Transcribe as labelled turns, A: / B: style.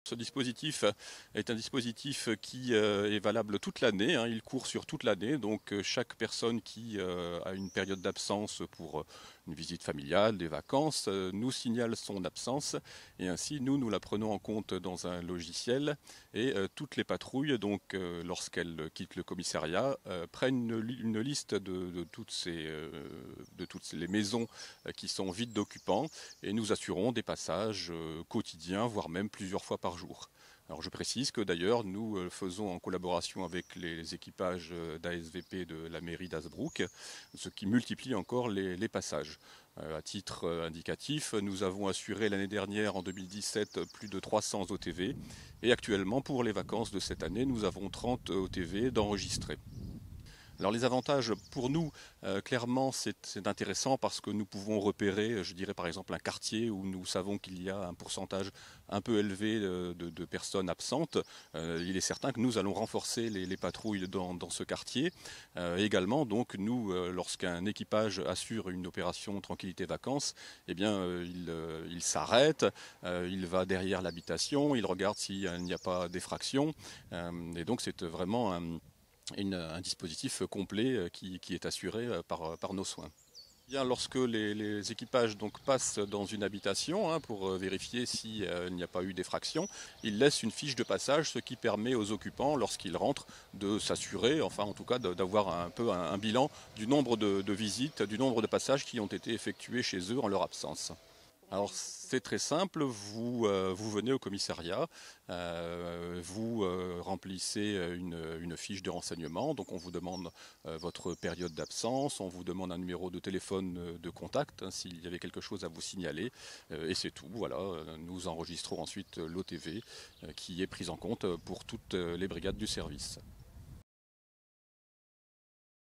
A: Ce dispositif est un dispositif qui est valable toute l'année, hein, il court sur toute l'année, donc chaque personne qui a une période d'absence pour une visite familiale, des vacances, nous signale son absence et ainsi nous la prenons en compte dans un logiciel et toutes les patrouilles, donc lorsqu'elles quittent le commissariat, prennent une liste de toutes les maisons qui sont vides d'occupants et nous assurons des passages quotidiens, voire même plusieurs fois par jour. Alors je précise que d'ailleurs nous faisons en collaboration avec les équipages d'ASVP de la mairie d'Hazebrouck, ce qui multiplie encore les passages. À titre indicatif, nous avons assuré l'année dernière, en 2017, plus de 300 OTV et actuellement pour les vacances de cette année, nous avons 30 OTV d'enregistrés. Alors les avantages pour nous, clairement c'est intéressant parce que nous pouvons repérer, je dirais par exemple un quartier où nous savons qu'il y a un pourcentage un peu élevé de personnes absentes. Il est certain que nous allons renforcer les patrouilles dans ce quartier. Également donc nous, lorsqu'un équipage assure une opération tranquillité vacances, eh bien il s'arrête, il va derrière l'habitation, il regarde s'il n'y a pas d'effraction. Et donc c'est vraiment un dispositif complet qui est assuré par nos soins. Bien, lorsque les équipages donc passent dans une habitation pour vérifier s'il n'y a pas eu d'effraction, ils laissent une fiche de passage, ce qui permet aux occupants, lorsqu'ils rentrent, de s'assurer, enfin en tout cas d'avoir un peu un bilan du nombre de visites, du nombre de passages qui ont été effectués chez eux en leur absence. Alors c'est très simple, vous venez au commissariat, vous remplissez une fiche de renseignement, donc on vous demande votre période d'absence, on vous demande un numéro de téléphone de contact hein, s'il y avait quelque chose à vous signaler, et c'est tout, voilà. Nous enregistrons ensuite l'OTV qui est prise en compte pour toutes les brigades du service.